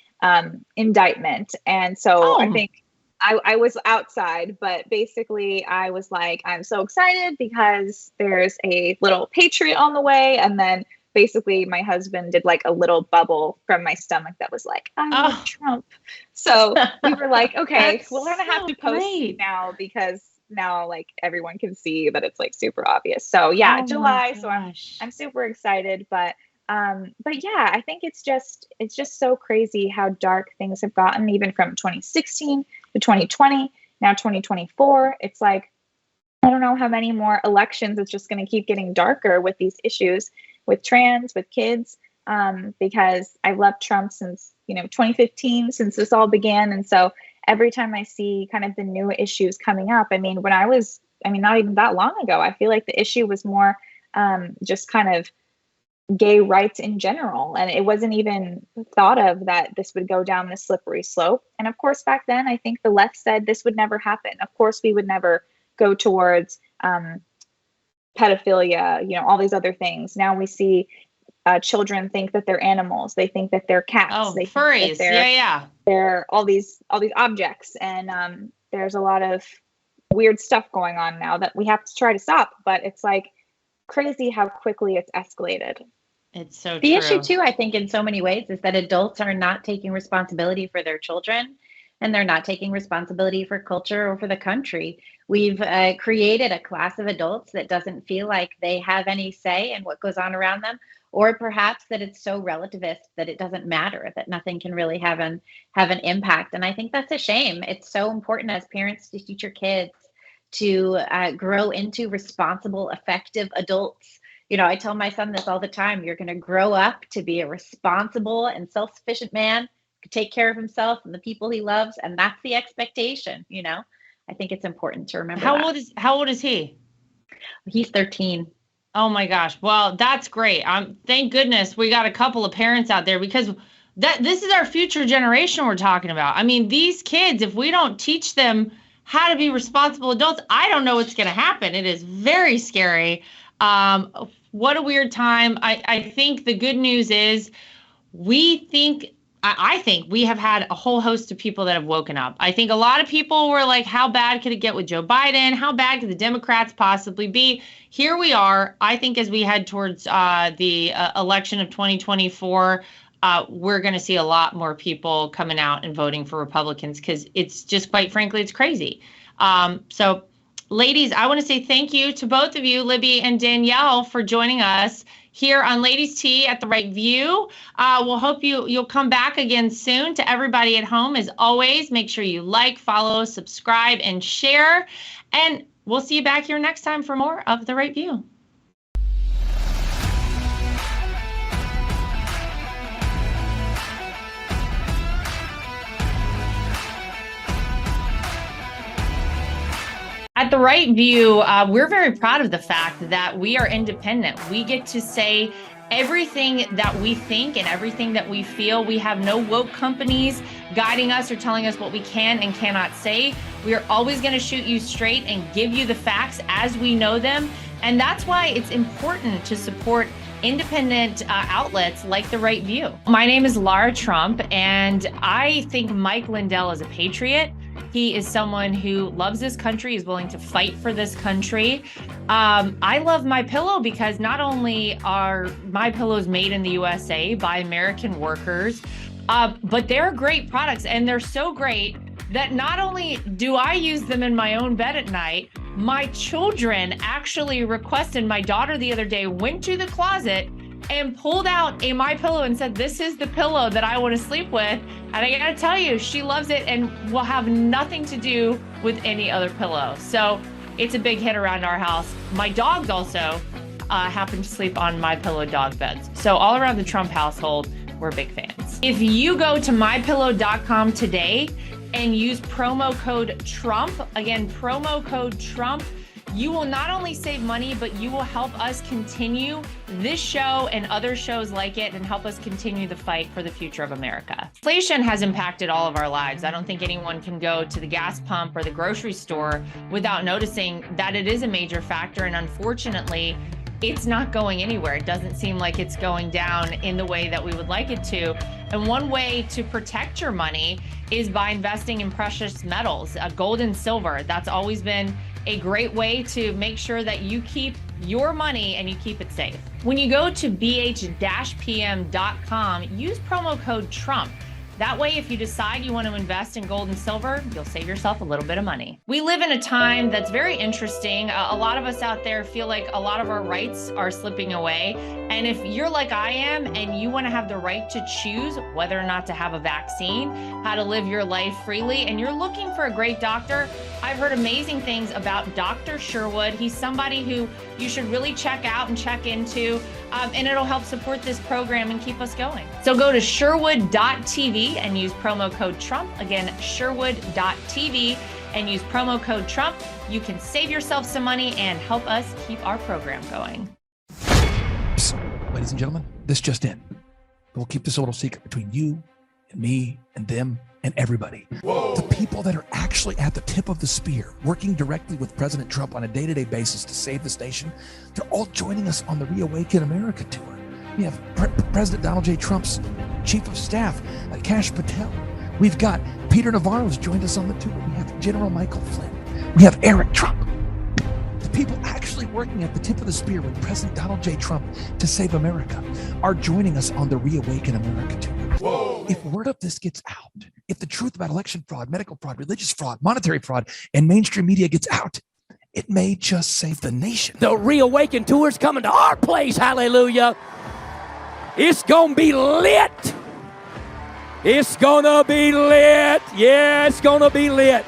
indictment. And so I think I was outside, but basically I was like, I'm so excited because there's a little patriot on the way. And then basically my husband did like a little bubble from my stomach that was like, I love Trump. So we were like, okay, we're going to have to post now, because now like everyone can see that it's like super obvious. So yeah, July. So I'm super excited, but yeah, I think it's just so crazy how dark things have gotten, even from 2016 to 2020, now 2024. It's like, I don't know how many more elections it's just going to keep getting darker with these issues with trans, with kids, because I've loved Trump since, 2015, since this all began. And so every time I see kind of the new issues coming up, not even that long ago, I feel like the issue was more just kind of gay rights in general. And it wasn't even thought of that this would go down this slippery slope. And of course, back then, I think the left said this would never happen. Of course, we would never go towards pedophilia, all these other things. Now we see children think that they're animals. They think that they're cats. They furries. They're all these objects. And there's a lot of weird stuff going on now that we have to try to stop. But it's like crazy how quickly it's escalated. It's so the true. Issue too, I think, in so many ways, is that adults are not taking responsibility for their children, and they're not taking responsibility for culture or for the country. We've created a class of adults that doesn't feel like they have any say in what goes on around them, or perhaps that it's so relativist that it doesn't matter, that nothing can really have an impact. And I think that's a shame. It's so important as parents to teach your kids to grow into responsible, effective adults. I tell my son this all the time. You're going to grow up to be a responsible and self-sufficient man, to take care of himself and the people he loves. And that's the expectation. I think it's important to remember. How old is he? He's 13. Oh my gosh. Well, that's great. Thank goodness we got a couple of parents out there, because this is our future generation we're talking about. These kids, if we don't teach them how to be responsible adults, I don't know what's going to happen. It is very scary. What a weird time. I think the good news is I think we have had a whole host of people that have woken up. I think a lot of people were like, how bad could it get with Joe Biden? How bad could the Democrats possibly be? Here we are. I think as we head towards the election of 2024, we're going to see a lot more people coming out and voting for Republicans, because it's just, quite frankly, it's crazy. So ladies, I want to say thank you to both of you, Libby and Danielle, for joining us here on Ladies Tea at The Right View. We'll hope you'll come back again soon. To everybody at home, as always, make sure you like, follow, subscribe, and share. And we'll see you back here next time for more of The Right View. At The Right View, we're very proud of the fact that we are independent. We get to say everything that we think and everything that we feel. We have no woke companies guiding us or telling us what we can and cannot say. We are always going to shoot you straight and give you the facts as we know them. And that's why it's important to support independent outlets like The Right View. My name is Lara Trump, and I think Mike Lindell is a patriot. He is someone who loves this country, is willing to fight for this country. I love MyPillow because not only are MyPillows made in the USA by American workers, but they're great products, and they're so great that not only do I use them in my own bed at night, my children actually requested. My daughter the other day went to the closet and pulled out a MyPillow and said, "This is the pillow that I want to sleep with." And I gotta tell you, she loves it and will have nothing to do with any other pillow. So it's a big hit around our house. My dogs also happen to sleep on MyPillow dog beds. So all around the Trump household, we're big fans. If you go to mypillow.com today and use promo code Trump, again, promo code Trump, you will not only save money, but you will help us continue this show and other shows like it and help us continue the fight for the future of America. Inflation has impacted all of our lives. I don't think anyone can go to the gas pump or the grocery store without noticing that it is a major factor. And unfortunately, it's not going anywhere. It doesn't seem like it's going down in the way that we would like it to. And one way to protect your money is by investing in precious metals, gold and silver. That's always been a great way to make sure that you keep your money and you keep it safe. When you go to bh-pm.com, use promo code Trump. That way, if you decide you want to invest in gold and silver, you'll save yourself a little bit of money. We live in a time that's very interesting. A lot of us out there feel like a lot of our rights are slipping away. And if you're like I am and you want to have the right to choose whether or not to have a vaccine, how to live your life freely, and you're looking for a great doctor, I've heard amazing things about Dr. Sherwood. He's somebody who you should really check out and check into, and it'll help support this program and keep us going. So go to sherwood.tv and use promo code Trump. Again, sherwood.tv and use promo code Trump. You can save yourself some money and help us keep our program going. Ladies and gentlemen, this just in. We'll keep this a little secret between you and me and them and everybody. Whoa. The people that are actually at the tip of the spear, working directly with President Trump on a day-to-day basis to save this nation, they're all joining us on the Reawaken America tour. We have President Donald J. Trump's Chief of Staff, Kash Patel. We've got Peter Navarro's joined us on the tour. We have General Michael Flynn. We have Eric Trump. The people actually working at the tip of the spear with President Donald J. Trump to save America are joining us on the Reawaken America tour. Whoa. If word of this gets out, if the truth about election fraud, medical fraud, religious fraud, monetary fraud, and mainstream media gets out, it may just save the nation. The Reawaken tour's coming to our place, hallelujah. It's gonna be lit. It's gonna be lit. Yeah, it's gonna be lit.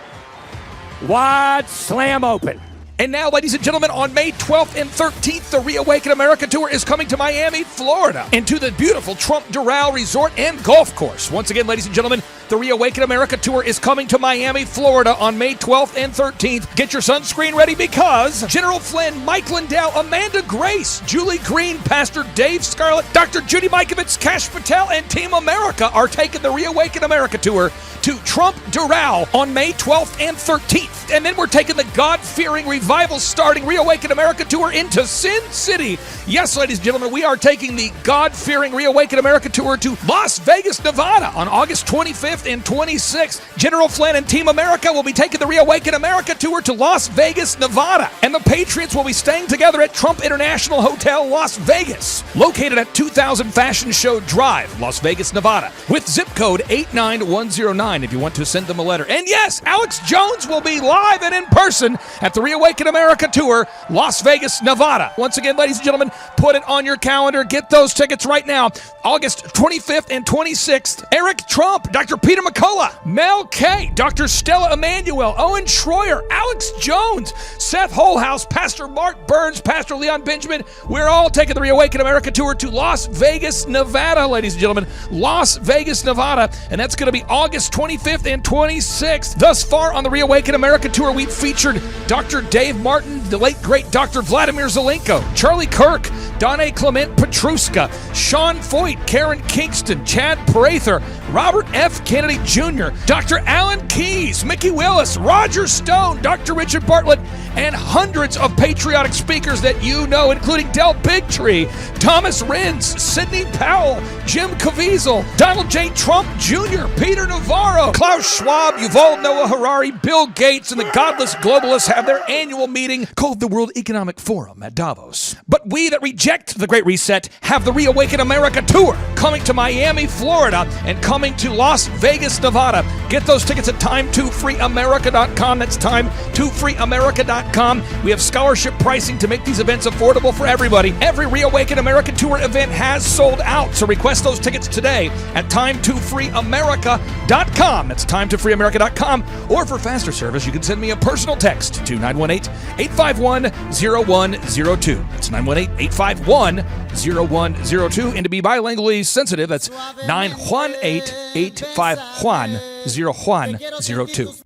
Wide slam open. And now, ladies and gentlemen, on May 12th and 13th, the Reawaken America Tour is coming to Miami, Florida, and to the beautiful Trump Doral Resort and Golf Course. Once again, ladies and gentlemen, the Reawaken America Tour is coming to Miami, Florida on May 12th and 13th. Get your sunscreen ready because General Flynn, Mike Lindell, Amanda Grace, Julie Green, Pastor Dave Scarlett, Dr. Judy Mikovits, Kash Patel, and Team America are taking the Reawaken America Tour to Trump Doral on May 12th and 13th. And then we're taking the God-fearing, revival-starting Reawaken America Tour into Sin City. Yes, ladies and gentlemen, we are taking the God-fearing Reawaken America Tour to Las Vegas, Nevada on August 25th and 26th. General Flynn and Team America will be taking the Reawaken America Tour to Las Vegas, Nevada. And the Patriots will be staying together at Trump International Hotel, Las Vegas, located at 2000 Fashion Show Drive, Las Vegas, Nevada, with zip code 89109 if you want to send them a letter. And yes, Alex Jones will be live and in person at the Reawaken Reawaken America Tour, Las Vegas, Nevada. Once again, ladies and gentlemen, put it on your calendar. Get those tickets right now. August 25th and 26th. Eric Trump, Dr. Peter McCullough, Mel K, Dr. Stella Emanuel, Owen Schroyer, Alex Jones, Seth Holhouse, Pastor Mark Burns, Pastor Leon Benjamin. We're all taking the Reawaken America Tour to Las Vegas, Nevada, ladies and gentlemen. Las Vegas, Nevada, and that's going to be August 25th and 26th. Thus far on the Reawaken America Tour, we've featured Dr. Dave Martin, the late great Dr. Vladimir Zelenko, Charlie Kirk, Donna Clement Petruska, Sean Foyt, Karen Kingston, Chad Prather, Robert F. Kennedy Jr., Dr. Alan Keyes, Mickey Willis, Roger Stone, Dr. Richard Bartlett, and hundreds of patriotic speakers that you know, including Del Bigtree, Thomas Renz, Sidney Powell, Jim Caviezel, Donald J. Trump Jr., Peter Navarro, Klaus Schwab, Yuval Noah Harari, Bill Gates, and the godless globalists have their annual meeting called the World Economic Forum at Davos. But we that reject the Great Reset have the Reawaken America Tour coming to Miami, Florida, and coming to Las Vegas, Nevada. Get those tickets at time2freeamerica.com. That's time2freeamerica.com. We have scholarship pricing to make these events affordable for everybody. Every Reawaken America Tour event has sold out, so request those tickets today at time2freeamerica.com. That's time2freeamerica.com. Or for faster service, you can send me a personal text to 918-851-0102. That's 918-851-0102. And to be bilingually sensitive, that's 918-851-0102.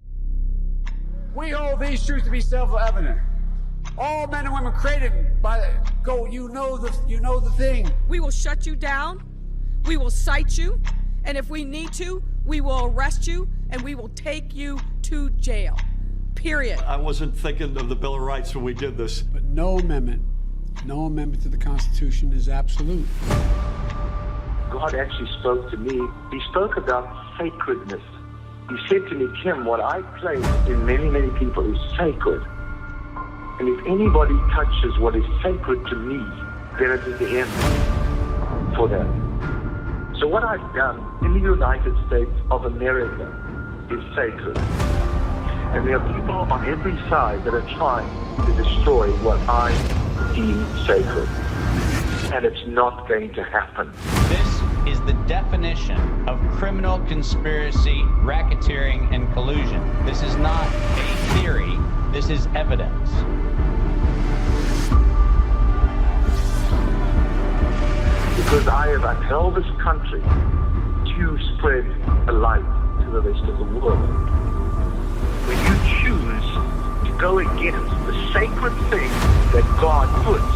We hold these truths to be self-evident. All men and women created by you know the thing. We will shut you down. We will cite you. And if we need to, we will arrest you and we will take you to jail. Period. I wasn't thinking of the Bill of Rights when we did this. But no amendment to the Constitution is absolute. God actually spoke to me. He spoke about sacredness. He said to me, Kim, what I place in many, many people is sacred. And if anybody touches what is sacred to me, then it is the end for them. So what I've done in the United States of America is sacred. And there are people on every side that are trying to destroy what I deem sacred. And it's not going to happen. This is the definition of criminal conspiracy, racketeering, and collusion. This is not a theory. This is evidence. Because I have upheld this country to spread a light to the rest of the world. When you choose to go against the sacred thing that God puts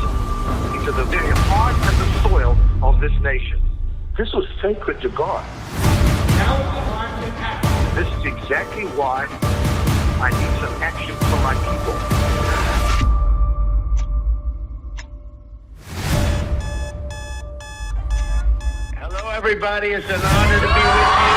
into the very heart and the soil of this nation. This was sacred to God. Now is the time to act. This is exactly why I need some action from my people. Hello, everybody. It's an honor to be with you.